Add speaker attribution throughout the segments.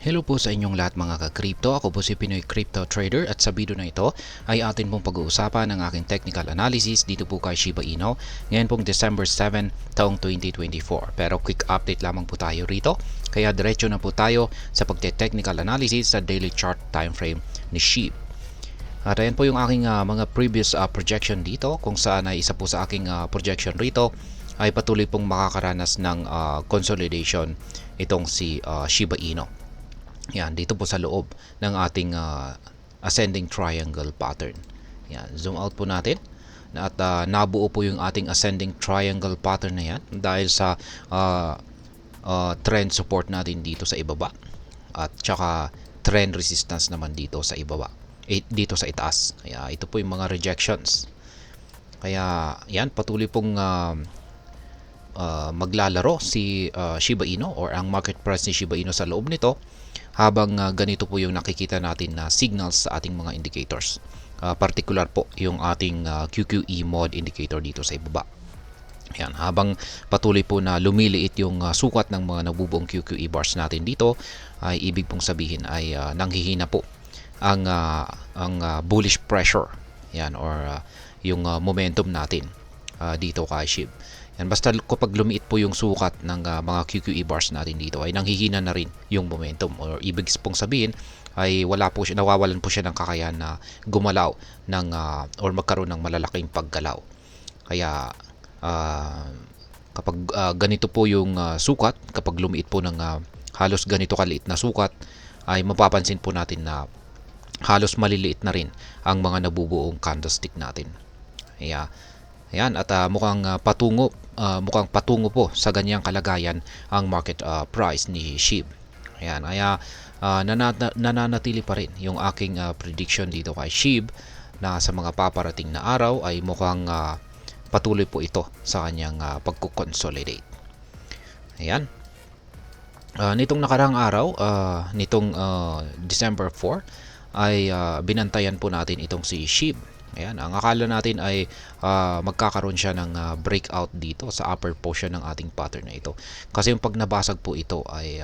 Speaker 1: Hello po sa inyong lahat mga ka-crypto. Ako po si Pinoy Crypto Trader at sa video na ito ay atin pong pag-uusapan ang aking technical analysis dito po kay Shiba Inu ngayon pong December 7 taong 2024. Pero quick update lamang po tayo rito. Kaya diretso na po tayo sa pagte-technical analysis sa daily chart time frame ni SHIB. At ayan po yung aking mga previous projection dito kung saan ay isa po sa aking projection rito ay patuloy pong makakaranas ng consolidation itong si Shiba Inu. Yan, dito po sa loob ng ating ascending triangle pattern. Yan, zoom out po natin. At nabuo po yung ating ascending triangle pattern na yan dahil sa trend support natin dito sa ibaba. At tsaka trend resistance naman dito sa ibaba. Dito sa itaas. Kaya ito po yung mga rejections. Kaya yan, patuloy pong maglalaro si Shiba Inu or ang market price ni Shiba Inu sa loob nito habang ganito po yung nakikita natin na signals sa ating mga indicators. Particular po yung ating QQE mod indicator dito sa ibaba. Yan, habang patuloy po na lumiliit yung sukat ng mga nabubuong QQE bars natin dito, ay ibig pong sabihin ay nanghihina po ang bullish pressure. Yan, or yung momentum natin dito kay SHIB. Yan, basta kapag lumiit po yung sukat ng mga QQE bars natin dito ay nanghihina na rin yung momentum, or ibig pong sabihin ay nawawalan po siya ng kakayahan na gumalaw ng or magkaroon ng malalaking paggalaw. Kaya kapag ganito po yung sukat, kapag lumiit po ng halos ganito kaliit na sukat, ay mapapansin po natin na halos maliliit na rin ang mga nabubuong candlestick natin. Kaya ayan, at mukhang patungo po sa ganyang kalagayan ang market price ni SHIB. Ayan, kaya nananatili pa rin yung aking prediction dito kay SHIB na sa mga paparating na araw ay mukhang patuloy po ito sa kanyang pagkukonsolidate. Ayan. Nitong nakarang araw, nitong December 4 ay binantayan po natin itong si SHIB. Ayan, ang akala natin ay magkakaroon siya ng breakout dito sa upper portion ng ating pattern na ito. Kasi yung pag nabasag po ito ay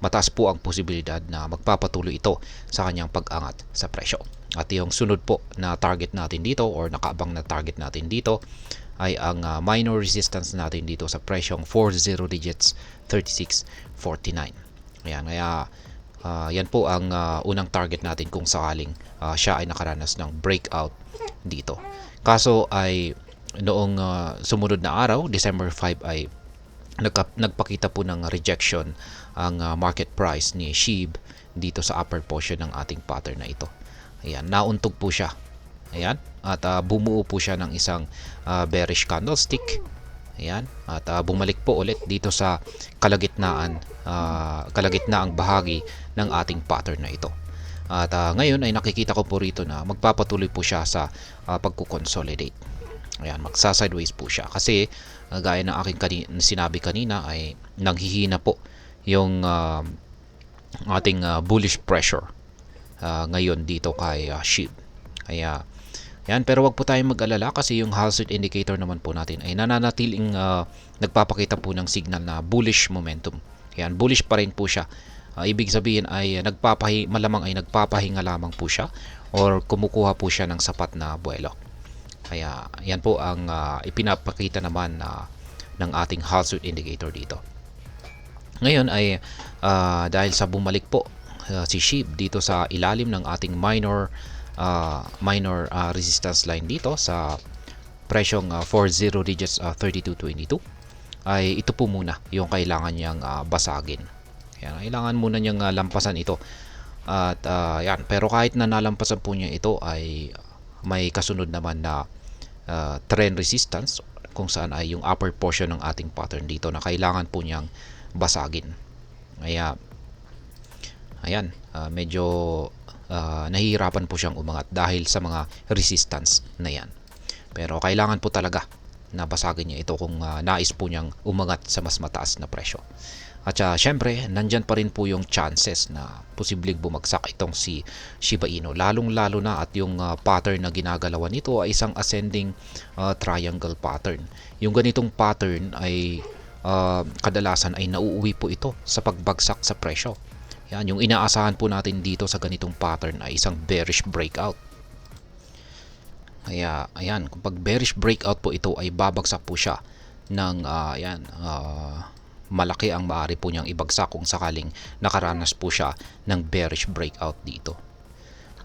Speaker 1: mataas po ang posibilidad na magpapatuloy ito sa kanyang pag-angat sa presyo. At yung sunod po na target natin dito or nakaabang na target natin dito ay ang minor resistance natin dito sa presyong 40 digits 36.49. Ayan, kaya yan po ang unang target natin kung sakaling siya ay nakaranas ng breakout dito. Kaso ay noong sumunod na araw, December 5 ay nagpakita po ng rejection ang market price ni SHIB dito sa upper portion ng ating pattern na ito. Ayan, nauntog po siya. Ayan, at bumuo po siya ng isang bearish candlestick. Ayan, at bumalik po ulit dito sa kalagitnaang bahagi ng ating pattern na ito. At ngayon ay nakikita ko po rito na magpapatuloy po siya sa pagkukonsolidate. Ayan, magsa-sideways po siya kasi gaya ng aking sinabi kanina ay nanghihina po yung ating bullish pressure ngayon dito kay SHIB. Kaya yan, pero wag po tayong mag-alala kasi yung Halsey indicator naman po natin ay nananatiling nagpapakita po ng signal na bullish momentum. Yan, bullish pa rin po siya. Ibig sabihin ay malamang ay nagpapahinga lamang po siya or kumukuha po siya ng sapat na buwelo. Kaya yan po ang ipinapakita naman ng ating Halsey indicator dito. Ngayon ay dahil sa bumalik po si SHIB dito sa ilalim ng ating minor resistance line dito sa presyong 40 digits 32.22 ay ito po muna yung kailangan niyang basagin. Kaya kailangan muna niyang lampasan ito. At yan, pero kahit na nalampasan po niya ito ay may kasunod naman na trend resistance kung saan ay yung upper portion ng ating pattern dito na kailangan po niyang basagin. Kaya ayan, medyo nahihirapan po siyang umangat dahil sa mga resistance na yan. Pero kailangan po talaga na basagin niya ito kung nais po niyang umangat sa mas mataas na presyo. At syempre, nandyan pa rin po yung chances na posibleng bumagsak itong si Shiba Inu. Lalong-lalo na at yung pattern na ginagalawan nito ay isang ascending triangle pattern. Yung ganitong pattern ay kadalasan ay nauuwi po ito sa pagbagsak sa presyo. Yan, yung inaasahan po natin dito sa ganitong pattern ay isang bearish breakout. Kaya ayan, kapag bearish breakout po ito ay babagsak po siya ng malaki ang maaari po niyang ibagsak kung sakaling nakaranas po siya ng bearish breakout dito.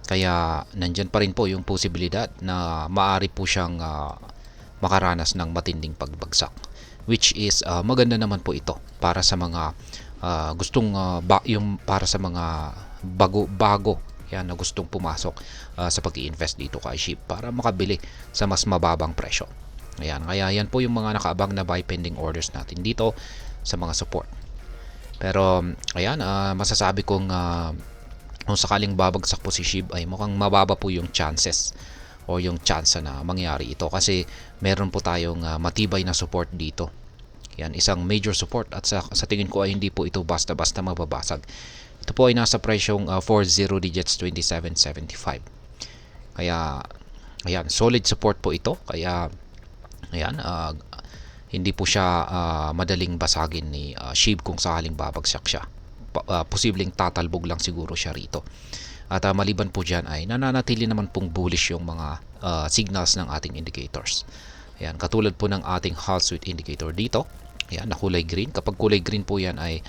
Speaker 1: Kaya nandyan pa rin po yung posibilidad na maaari po siyang makaranas ng matinding pagbagsak, which is maganda naman po ito para sa mga yung para sa mga bago yan na gustong pumasok sa pag-i-invest dito kay SHIB para makabili sa mas mababang presyo. Ayan, kaya yan po yung mga nakaabang na buy pending orders natin dito sa mga support. Pero ayan, masasabi kong kung sakaling babagsak po si SHIB ay mukhang mababa po yung chances o yung chance na mangyari ito kasi meron po tayong matibay na support dito. Yan, isang major support at sa tingin ko ay hindi po ito basta-basta mababasag. Ito po ay nasa presyong 40 digits 27.75. Kaya ayan, solid support po ito. Kaya ayan, hindi po siya madaling basagin ni SHIB kung sakaling babagsak siya. Posibleng tatalbog lang siguro siya rito. At maliban po dyan ay nananatili naman pong bullish yung mga signals ng ating indicators. Ayan, katulad po ng ating Hall Street indicator dito. Ayan, na kulay green. Kapag kulay green po yan ay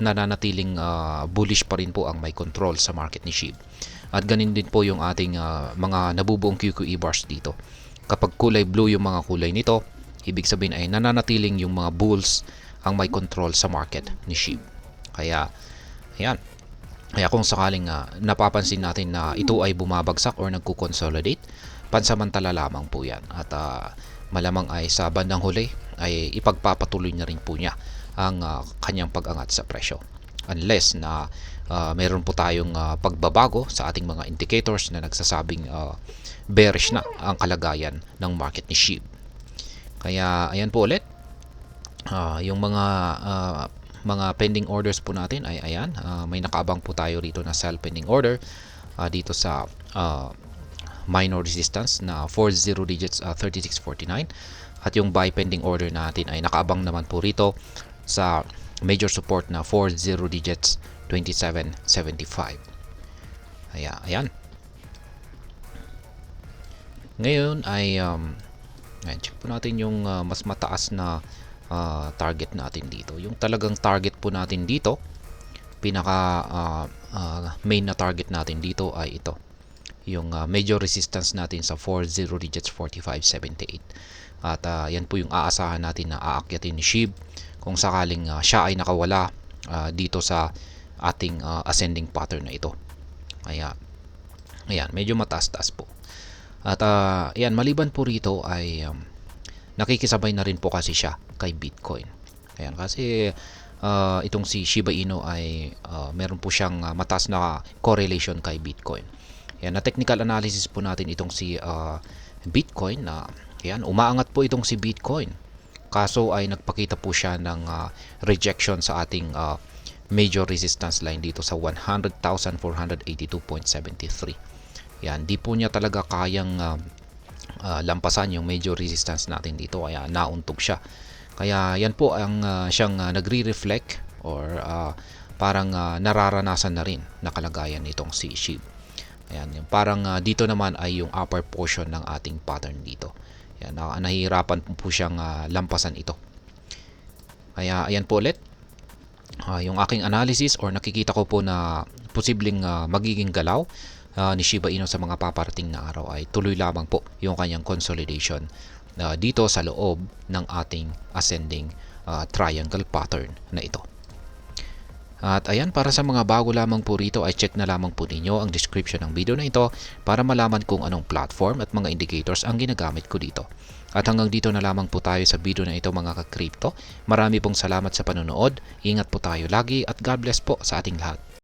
Speaker 1: nananatiling bullish pa rin po ang may control sa market ni SHIB. At ganin din po yung ating mga nabubuong QQE bars dito. Kapag kulay blue yung mga kulay nito, ibig sabihin ay nananatiling yung mga bulls ang may control sa market ni SHIB. Kaya, ayan. Kaya kung sakaling napapansin natin na ito ay bumabagsak or nagko-consolidate, pansamantala lamang po yan. At malamang ay sa bandang huli ay ipagpapatuloy na rin po niya ang kanyang pag-angat sa presyo. Unless na meron po tayong pagbabago sa ating mga indicators na nagsasabing bearish na ang kalagayan ng market ni SHIB. Kaya ayan po ulit, yung mga pending orders po natin ay ayan, may nakaabang po tayo rito na sell pending order dito sa minor resistance na 40 digits 36.49 at yung buy pending order natin ay nakaabang naman po rito sa major support na 40 digits 27.75. Ayan. Ngayon ay check po natin yung mas mataas na target natin dito. Yung talagang target po natin dito, pinaka main na target natin dito ay ito. Yung major resistance natin sa 40 digits 45.78. At yan po yung aasahan natin na aakyatin ni SHIB kung sakaling siya ay nakawala dito sa ating ascending pattern na ito. Kaya ayan, medyo mataas-taas po. At ayan, maliban po rito ay nakikisabay na rin po kasi siya kay Bitcoin. Ayan, kasi itong si Shiba Inu ay meron po siyang mataas na correlation kay Bitcoin. Ayan, na technical analysis po natin itong si Bitcoin na ayan, umaangat po itong si Bitcoin. Kaso ay nagpakita po siya ng rejection sa ating major resistance line dito sa 100,482.73. Yan, di po niya talaga kayang lampasan yung major resistance natin dito, kaya nauntog siya. Kaya yan po ang siyang nagre-reflect or parang nararanasan na rin na kalagayan nitong si SHIB. Ayan, yung parang dito naman ay yung upper portion ng ating pattern dito. Yan, nahihirapan po siyang lampasan ito. Kaya ayan po ulit, yung aking analysis or nakikita ko po na posibleng magiging galaw ni Shiba Inu sa mga paparating na araw ay tuloy lamang po yung kanyang consolidation dito sa loob ng ating ascending triangle pattern na ito. At ayan, para sa mga bago lamang po rito ay check na lamang po ninyo ang description ng video na ito para malaman kung anong platform at mga indicators ang ginagamit ko dito. At hanggang dito na lamang po tayo sa video na ito mga ka-crypto. Marami pong salamat sa panonood. Ingat po tayo lagi at God bless po sa ating lahat.